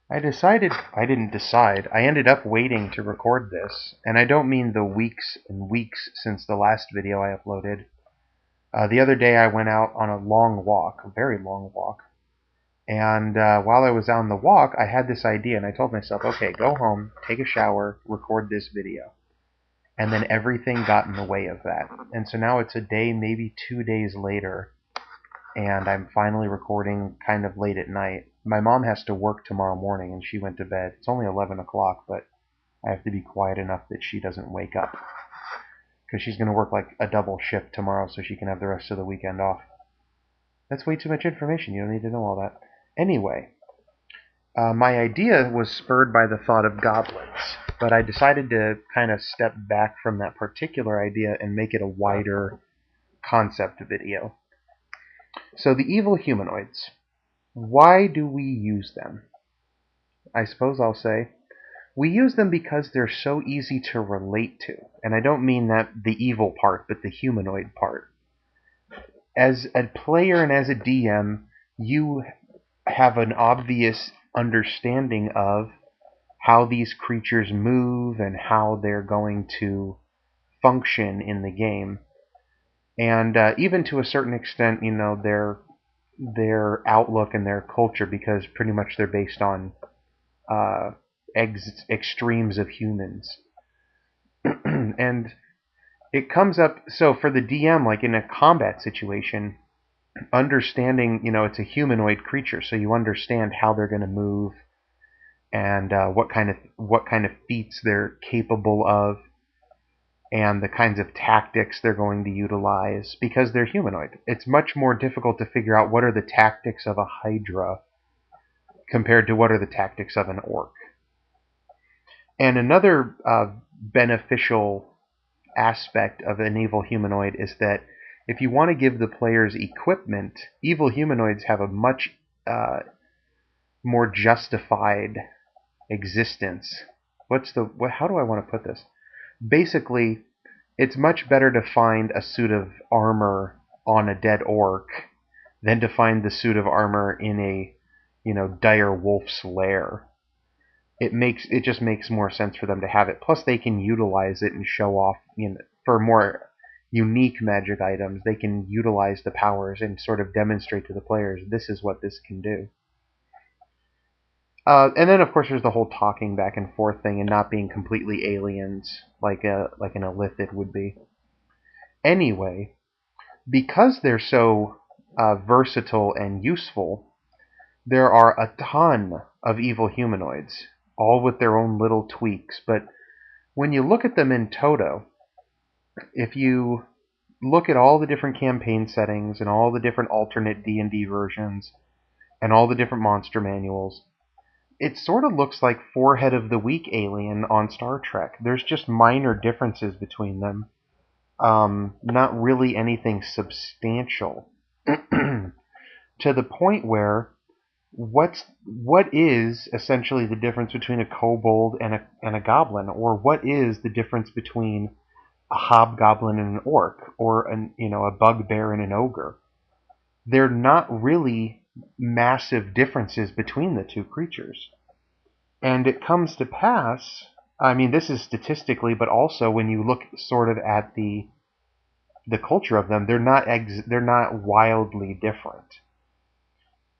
I didn't decide. I ended up waiting to record this, and I don't mean the weeks and weeks since the last video I uploaded. The other day I went out on a long walk, a very long walk, and while I was on the walk, I had this idea, and I told myself, okay, go home, take a shower, record this video. And then everything got in the way of that. And so now it's a day, maybe 2 days later, and I'm finally recording kind of late at night. My mom has to work tomorrow morning, and she went to bed. It's only 11 o'clock, but I have to be quiet enough that she doesn't wake up. Because she's going to work like a double shift tomorrow so she can have the rest of the weekend off. That's way too much information. You don't need to know all that. Anyway, my idea was spurred by the thought of goblins, but I decided to kind of step back from that particular idea and make it a wider concept video. So the evil humanoids. Why do we use them? I suppose I'll say we use them because they're so easy to relate to. And I don't mean that the evil part, but the humanoid part. As a player and as a DM, you have an obvious understanding of how these creatures move and how they're going to function in the game. And even to a certain extent, you know, their outlook and their culture, because pretty much they're based on uh, extremes of humans. And it comes up, so for the DM, like in a combat situation, understanding, you know, it's a humanoid creature, so you understand how they're going to move and what kind of feats they're capable of, and the kinds of tactics they're going to utilize because they're humanoid. It's much more difficult to figure out what are the tactics of a Hydra compared to what are the tactics of an orc. And another beneficial aspect of an evil humanoid is that if you want to give the players equipment, evil humanoids have a much more justified existence. How do I want to put this? Basically, it's much better to find a suit of armor on a dead orc than to find the suit of armor in a, you know, dire wolf's lair. It just makes more sense for them to have it. Plus, they can utilize it and show off, you know, for more unique magic items. They can utilize the powers and sort of demonstrate to the players this is what this can do. And then, of course, there's the whole talking back and forth thing and not being completely aliens like an illithid would be. Anyway, because they're so versatile and useful, there are a ton of evil humanoids, all with their own little tweaks. But when you look at them in toto, if you look at all the different campaign settings and all the different alternate D&D versions and all the different monster manuals, it sort of looks like Forehead of the Week alien on Star Trek. There's just minor differences between them. Not really anything substantial. To the point where what is essentially the difference between a kobold and a goblin, or what is the difference between a hobgoblin and an orc, or a bugbear and an ogre? They're not really massive differences between the two creatures. And it comes to pass, I mean, this is statistically, but also when you look sort of at the culture of them, they're not wildly different.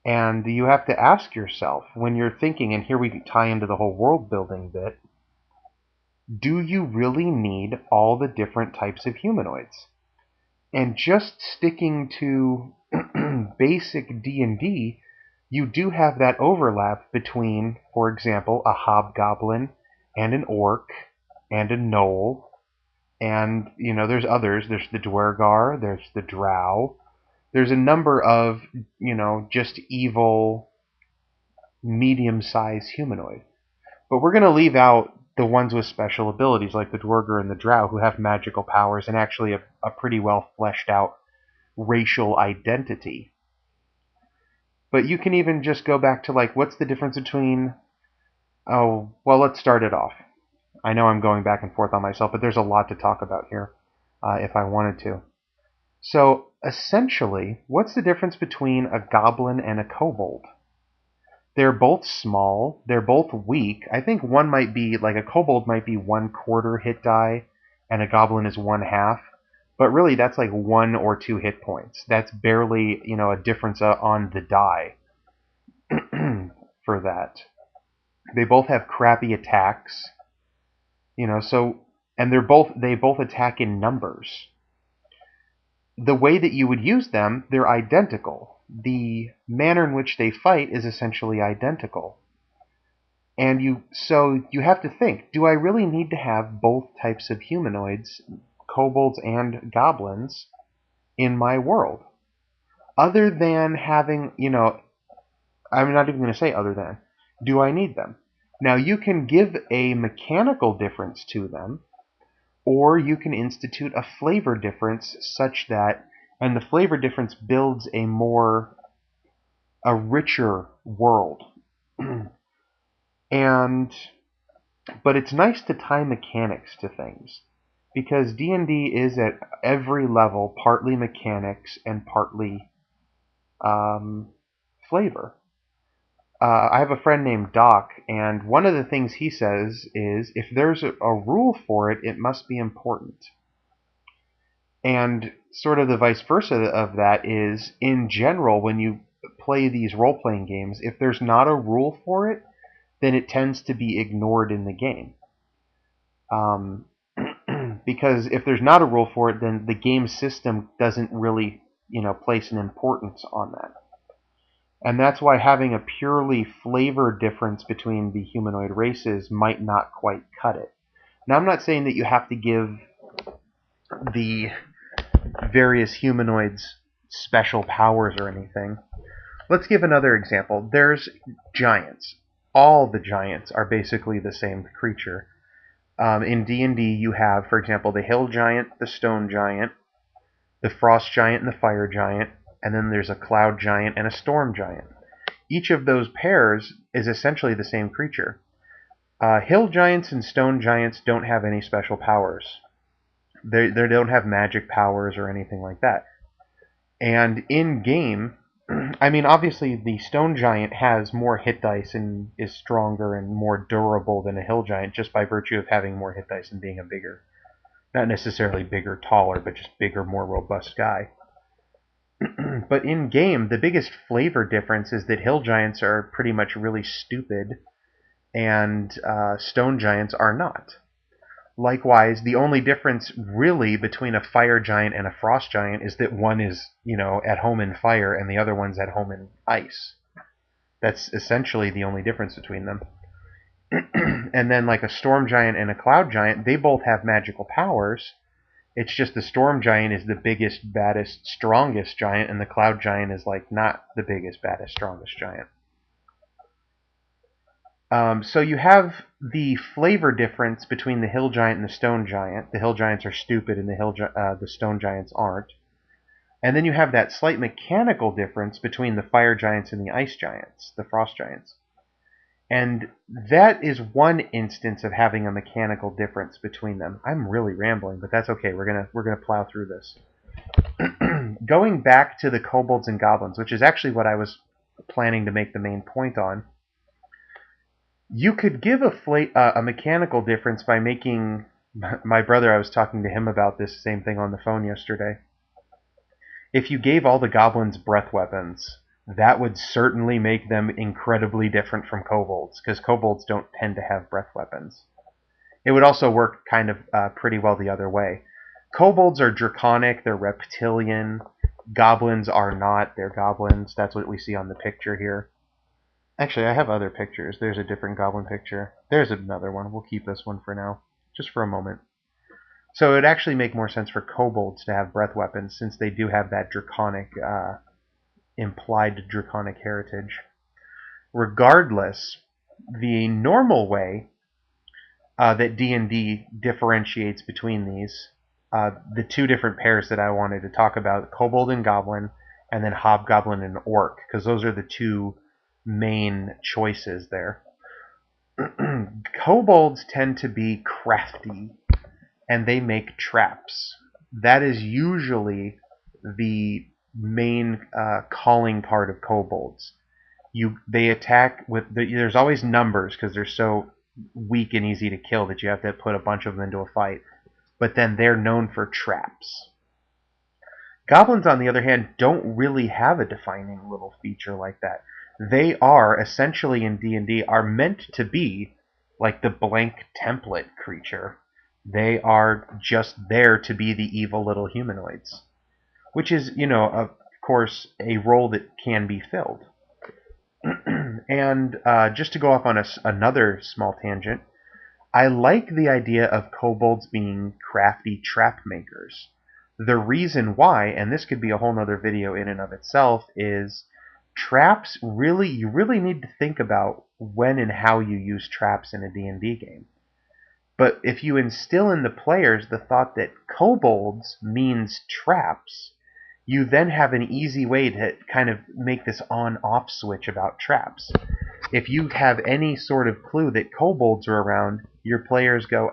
And you have to ask yourself when you're thinking, and here we tie into the whole world building bit, do you really need all the different types of humanoids? And just sticking to basic D&D, you do have that overlap between, for example, a hobgoblin and an orc and a gnoll. And, you know, there's others. There's the Dwergar, there's the Drow. There's a number of, you know, just evil, medium-sized humanoid. But we're going to leave out the ones with special abilities, like the Dwergar and the Drow, who have magical powers and actually a pretty well fleshed out racial identity. But you can even just go back to, like, what's the difference between... Oh, well, let's start it off. I know I'm going back and forth on myself, but there's a lot to talk about here if I wanted to. So, essentially, what's the difference between a goblin and a kobold? They're both small. They're both weak. I think one might be, like a kobold might be 1/4 hit die, and a goblin is 1/2. But really, that's like 1 or 2 hit points. That's barely, a difference on the die for that. They both have crappy attacks, so, and they both attack in numbers. The way that you would use them, they're identical. The manner in which they fight is essentially identical. And so you have to think, do I really need to have both types of humanoids, kobolds and goblins, in my world? Other than having, I'm not even going to say other than. Do I need them? Now, you can give a mechanical difference to them, or you can institute a flavor difference such that, and the flavor difference builds a richer world. But it's nice to tie mechanics to things, because D&D is at every level partly mechanics and partly flavor. I have a friend named Doc, and one of the things he says is, if there's a rule for it, it must be important. And sort of the vice versa of that is, in general, when you play these role-playing games, if there's not a rule for it, then it tends to be ignored in the game. Because if there's not a rule for it, then the game system doesn't really, place an importance on that. And that's why having a purely flavor difference between the humanoid races might not quite cut it. Now, I'm not saying that you have to give the various humanoids special powers or anything. Let's give another example. There's giants. All the giants are basically the same creature. In D&D, you have, for example, the hill giant, the stone giant, the frost giant, and the fire giant, and then there's a cloud giant and a storm giant. Each of those pairs is essentially the same creature. Hill giants and stone giants don't have any special powers. They don't have magic powers or anything like that. And in-game, I mean, obviously the stone giant has more hit dice and is stronger and more durable than a hill giant just by virtue of having more hit dice and being a bigger, not necessarily bigger, taller, but just bigger, more robust guy. But in-game, the biggest flavor difference is that hill giants are pretty much really stupid, and stone giants are not. Likewise, the only difference really between a fire giant and a frost giant is that one is, at home in fire and the other one's at home in ice. That's essentially the only difference between them. And then like a storm giant and a cloud giant, they both have magical powers. It's just the storm giant is the biggest, baddest, strongest giant, and the cloud giant is like not the biggest, baddest, strongest giant. So you have the flavor difference between the hill giant and the stone giant. The hill giants are stupid, and the stone giants aren't. And then you have that slight mechanical difference between the fire giants and the ice giants, the frost giants. And that is one instance of having a mechanical difference between them. I'm really rambling, but that's okay. We're gonna plow through this. Going back to the kobolds and goblins, which is actually what I was planning to make the main point on. You could give a mechanical difference by making... My brother, I was talking to him about this same thing on the phone yesterday. If you gave all the goblins breath weapons, that would certainly make them incredibly different from kobolds, because kobolds don't tend to have breath weapons. It would also work kind of pretty well the other way. Kobolds are draconic, they're reptilian. Goblins are not, they're goblins. That's what we see on the picture here. Actually, I have other pictures. There's a different goblin picture. There's another one. We'll keep this one for now, just for a moment. So it would actually make more sense for kobolds to have breath weapons, since they do have that draconic, implied draconic heritage. Regardless, the normal way that D&D differentiates between these, the two different pairs that I wanted to talk about, kobold and goblin, and then hobgoblin and orc, because those are the two main choices there. Kobolds tend to be crafty, and they make traps. That is usually the main calling part of kobolds. they attack with there's always numbers because they're so weak and easy to kill that you have to put a bunch of them into a fight. But then they're known for traps. Goblins, on the other hand, don't really have a defining little feature like that. They are essentially in D&D are meant to be like the blank template creature. They are just there to be the evil little humanoids, which is, of course, a role that can be filled. And just to go off on another small tangent, I like the idea of kobolds being crafty trap makers. The reason why, and this could be a whole nother video in and of itself, is traps you really need to think about when and how you use traps in a D&D game. But if you instill in the players the thought that kobolds means traps, you then have an easy way to kind of make this on-off switch about traps. If you have any sort of clue that kobolds are around, your players go,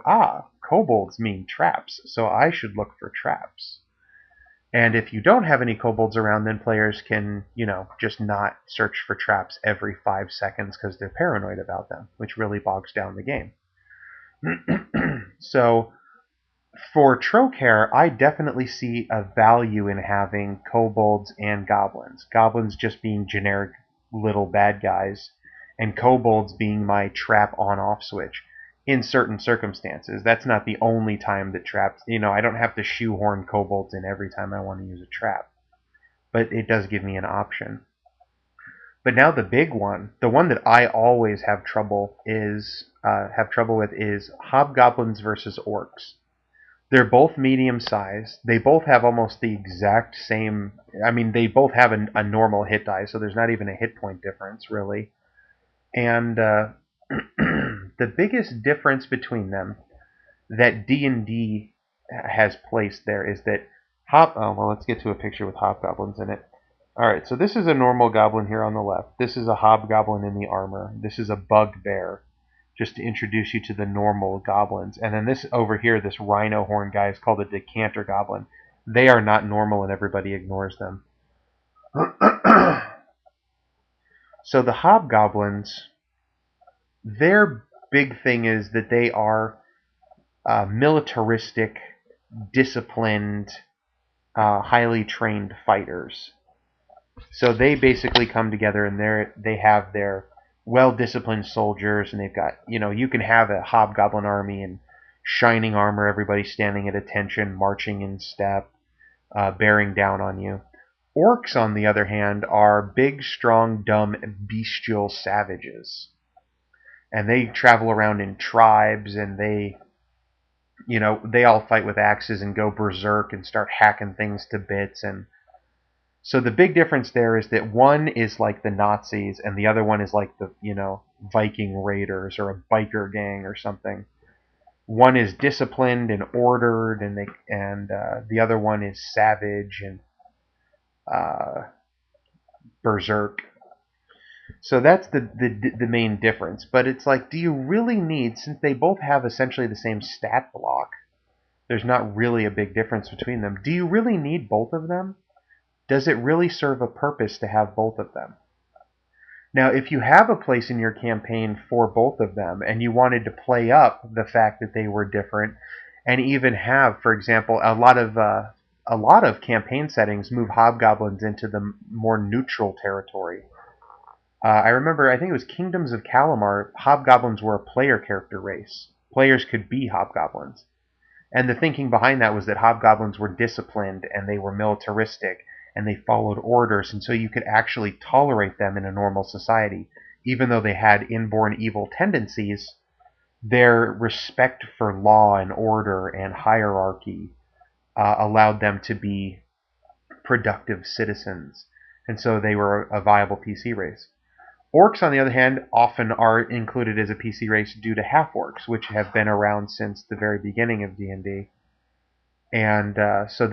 kobolds mean traps, so I should look for traps. And if you don't have any kobolds around, then players can, just not search for traps every 5 seconds because they're paranoid about them, which really bogs down the game. So for Trokair, I definitely see a value in having kobolds and goblins. Goblins just being generic little bad guys, and kobolds being my trap on-off switch in certain circumstances. That's not the only time that traps, I don't have to shoehorn kobolds in every time I want to use a trap. But it does give me an option. But now the big one, the one that I always have trouble with is hobgoblins versus orcs. They're both medium sized. They both have almost the exact same. I mean, they both have a normal hit die, so there's not even a hit point difference, really. And the biggest difference between them that D&D has placed there is that let's get to a picture with hobgoblins in it. Alright, so this is a normal goblin here on the left. This is a hobgoblin in the armor. This is a bugbear, just to introduce you to the normal goblins. And then this over here, this rhino horn guy, is called a decanter goblin. They are not normal and everybody ignores them. So the hobgoblins, their big thing is that they are militaristic, disciplined, highly trained fighters. So they basically come together and they have their well-disciplined soldiers, and they've got, you can have a hobgoblin army in shining armor, everybody standing at attention, marching in step, bearing down on you. Orcs, on the other hand, are big, strong, dumb, bestial savages. And they travel around in tribes, and they all fight with axes and go berserk and start hacking things to bits. And so the big difference there is that one is like the Nazis and the other one is like the, Viking raiders or a biker gang or something. One is disciplined and ordered, and the other one is savage and berserk. So that's the main difference. But it's like, do you really need, since they both have essentially the same stat block, there's not really a big difference between them. Do you really need both of them? Does it really serve a purpose to have both of them? Now, if you have a place in your campaign for both of them, and you wanted to play up the fact that they were different, and even have, for example, a lot of campaign settings move hobgoblins into the more neutral territory. I remember, I think it was Kingdoms of Kalimar, hobgoblins were a player character race. Players could be hobgoblins. And the thinking behind that was that hobgoblins were disciplined and they were militaristic and they followed orders, and so you could actually tolerate them in a normal society. Even though they had inborn evil tendencies, their respect for law and order and hierarchy allowed them to be productive citizens, and so they were a viable PC race. Orcs, on the other hand, often are included as a PC race due to half-orcs, which have been around since the very beginning of D&D. And so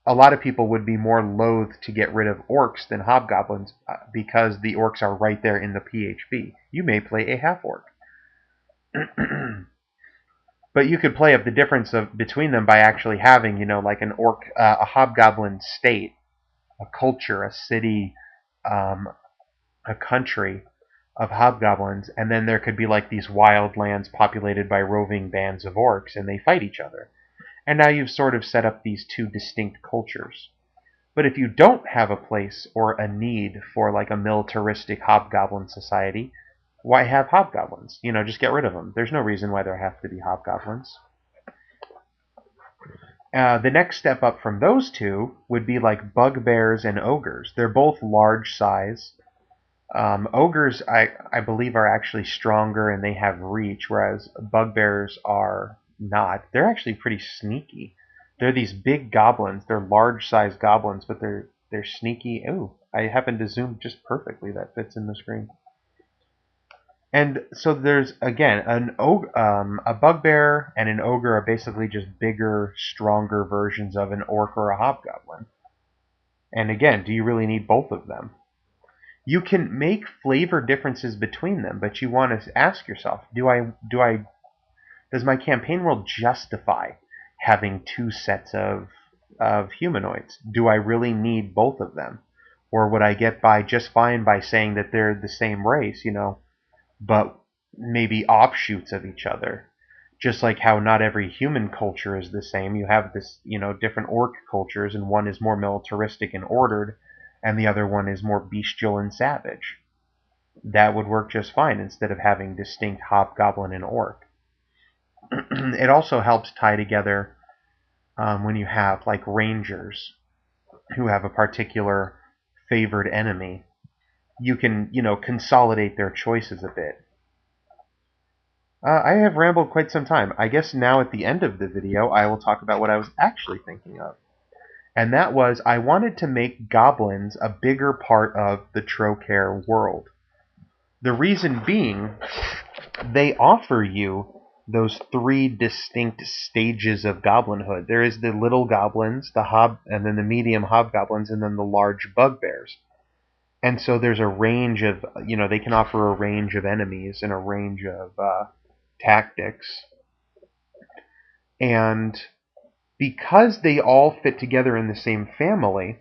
a lot of people would be more loath to get rid of orcs than hobgoblins because the orcs are right there in the PHB. You may play a half-orc. But you could play up the difference between them by actually having, like an orc, a hobgoblin state, a culture, a city, a country of hobgoblins, and then there could be like these wild lands populated by roving bands of orcs, and they fight each other. And now you've sort of set up these two distinct cultures. But if you don't have a place or a need for like a militaristic hobgoblin society, why have hobgoblins? Just get rid of them. There's no reason why there have to be hobgoblins. The next step up from those two would be like bugbears and ogres. They're both large size. Ogres, I believe, are actually stronger and they have reach, whereas bugbears are not. They're actually pretty sneaky. They're these big goblins. They're large-sized goblins, but they're sneaky. Ooh, I happened to zoom just perfectly. That fits in the screen. And so there's, again, a bugbear and an ogre are basically just bigger, stronger versions of an orc or a hobgoblin. And again, do you really need both of them? You can make flavor differences between them, but you want to ask yourself, does my campaign world justify having two sets of humanoids? Do I really need both of them? Or would I get by just fine by saying that they're the same race, but maybe offshoots of each other? Just like how not every human culture is the same. You have this, different orc cultures, and one is more militaristic and ordered, and the other one is more bestial and savage. That would work just fine instead of having distinct hobgoblin and orc. It also helps tie together when you have like rangers who have a particular favored enemy. You can, consolidate their choices a bit. I have rambled quite some time. I guess now at the end of the video, I will talk about what I was actually thinking of. And that was, I wanted to make goblins a bigger part of the Trokair world. The reason being, they offer you those three distinct stages of goblinhood. There is the little goblins, and then the medium hobgoblins, and then the large bugbears. And so there's a range of, they can offer a range of enemies and a range of tactics. And because they all fit together in the same family,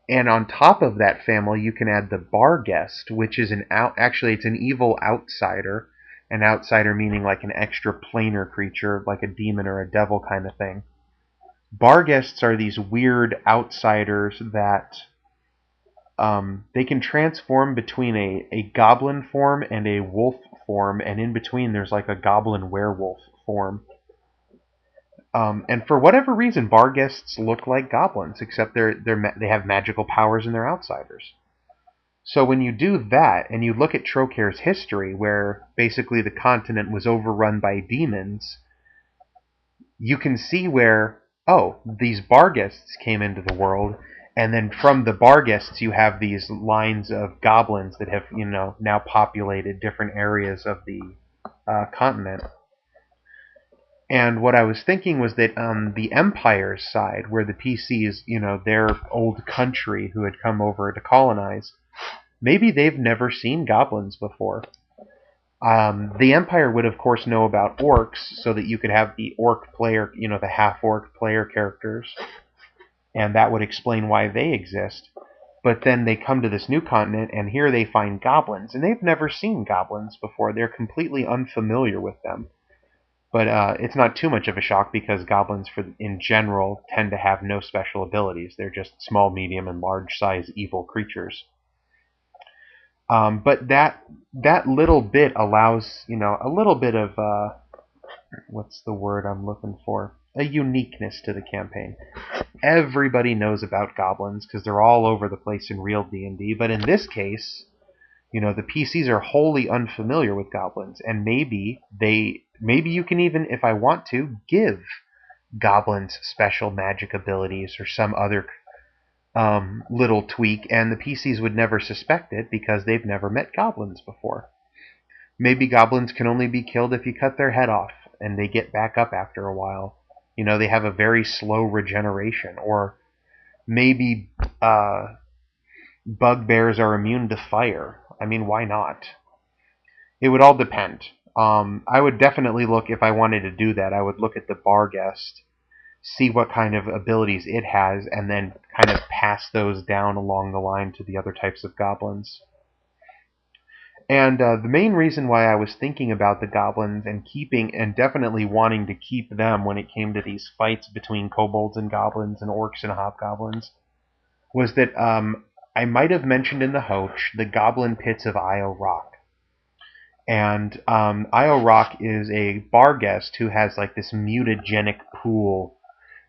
and on top of that family you can add the Barghest, which is actually it's an evil outsider. An outsider meaning like an extra planar creature, like a demon or a devil kind of thing. Barghests are these weird outsiders that they can transform between a goblin form and a wolf form, and in between there's like a goblin werewolf form. And for whatever reason, Barghests look like goblins, except they have magical powers and they're outsiders. So when you do that, and you look at Trokair's history, where basically the continent was overrun by demons, you can see where, these Barghests came into the world, and then from the Barghests you have these lines of goblins that have, now populated different areas of the continent. And what I was thinking was that the Empire's side, where the PCs, their old country who had come over to colonize, maybe they've never seen goblins before. The Empire would, of course, know about orcs, so that you could have the orc player, the half-orc player characters, and that would explain why they exist. But then they come to this new continent, and here they find goblins, and they've never seen goblins before. They're completely unfamiliar with them. But it's not too much of a shock, because goblins, in general, tend to have no special abilities. They're just small, medium, and large-size evil creatures. But that little bit allows, a little bit of, what's the word I'm looking for? A uniqueness to the campaign. Everybody knows about goblins because they're all over the place in real D&D, but in this case, the PCs are wholly unfamiliar with goblins, and maybe you can even, if I want to, give goblins special magic abilities or some other little tweak, and the PCs would never suspect it because they've never met goblins before. Maybe goblins can only be killed if you cut their head off, and they get back up after a while. They have a very slow regeneration. Or maybe bugbears are immune to fire. I mean, why not? It would all depend. I would definitely look, if I wanted to do that, I would look at the Barghest, see what kind of abilities it has, and then kind of pass those down along the line to the other types of goblins. And the main reason why I was thinking about the goblins and keeping, and definitely wanting to keep them when it came to these fights between kobolds and goblins and orcs and hobgoblins, was that I might have mentioned in the Hoach the Goblin Pits of Io Rock. And Io Rock is a bar guest who has like this mutagenic pool,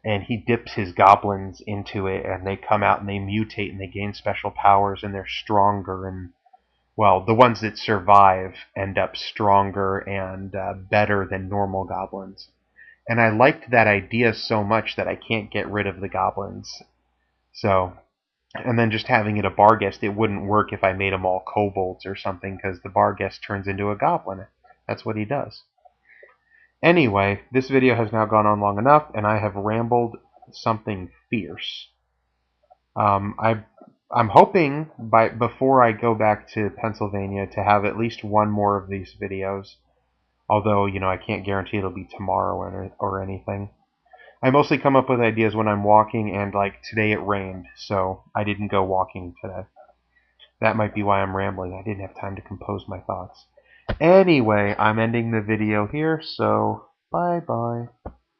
and he dips his goblins into it, and they come out and they mutate and they gain special powers and they're stronger. And well, the ones that survive end up stronger and better than normal goblins. And I liked that idea so much that I can't get rid of the goblins. So, and then just having it a bar guest, it wouldn't work if I made them all kobolds or something, because the bar guest turns into a goblin. That's what he does. Anyway, this video has now gone on long enough, and I have rambled something fierce. I'm hoping before I go back to Pennsylvania to have at least one more of these videos. Although, I can't guarantee it'll be tomorrow or anything. I mostly come up with ideas when I'm walking, and like today it rained, so I didn't go walking today. That might be why I'm rambling. I didn't have time to compose my thoughts. Anyway, I'm ending the video here, so bye-bye.